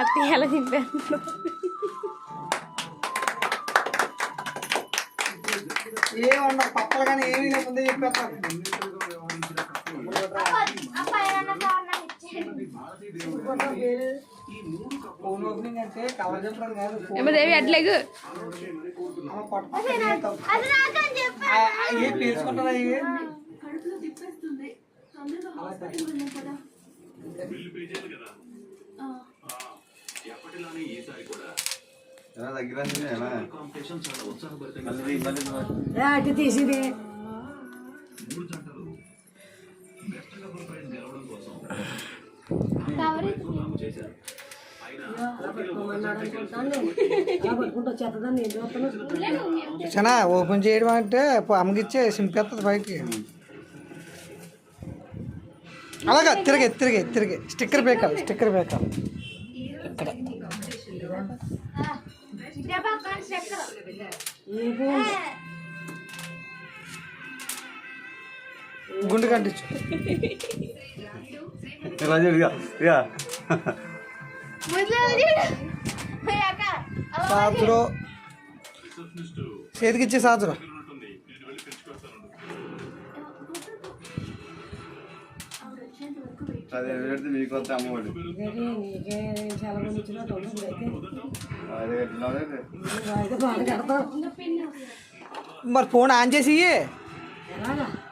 అత్తి ఎలా తింటాను ఏమన్నా పప్పలు కానీ ఏమీ లేకుండా చెప్పేస్తాను. ఫోన్ ఓపెనింగ్ అంటే కవర్ చెప్పడం కాదు. దేవి అట్లేగు ఏ పేర్చుకుంటారా ఇవి అటు తీసింది చాలా ఓపెన్ చేయడం అంటే అమ్మకిచ్చే సింపేస్తుంది బయటికి. అలాగా తిరిగి స్టిక్కర్ బేకాలి ఇక్కడ గుండు కంటించు సాజురో చేతికిచ్చే సాజురో మీకు అమ్మఒడి మరి ఫోన్ ఆన్ చేసి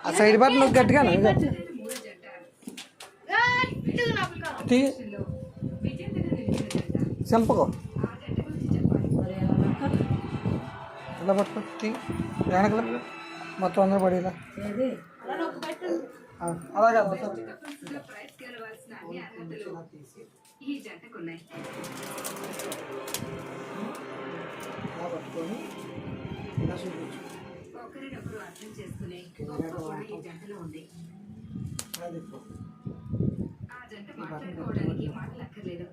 ఆ సైడ్ బటన్ నొక్కి గట్టిగా చంపకో ఇలా పట్టుకో వెనకల మొత్తం అందరూ పడేలా అలాగే పట్టుకొని ఒకరినొకరు అర్థం చేసుకునే ఈ జంటలో ఉంది. ఆ జంట మాట్లాడుకోవడానికి మాటలు అక్కర్లేదు,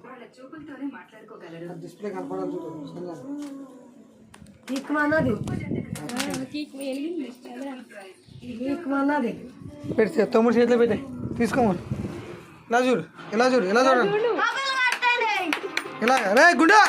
వాళ్ళ చూపులతోనే మాట్లాడుకోగలరు. డిస్ప్లే కనపడాలి పెడితే తమ్ముడు చేతిలో పెట్టే తీసుకోమని ఇలా చూడండి ఇలా రే గుండా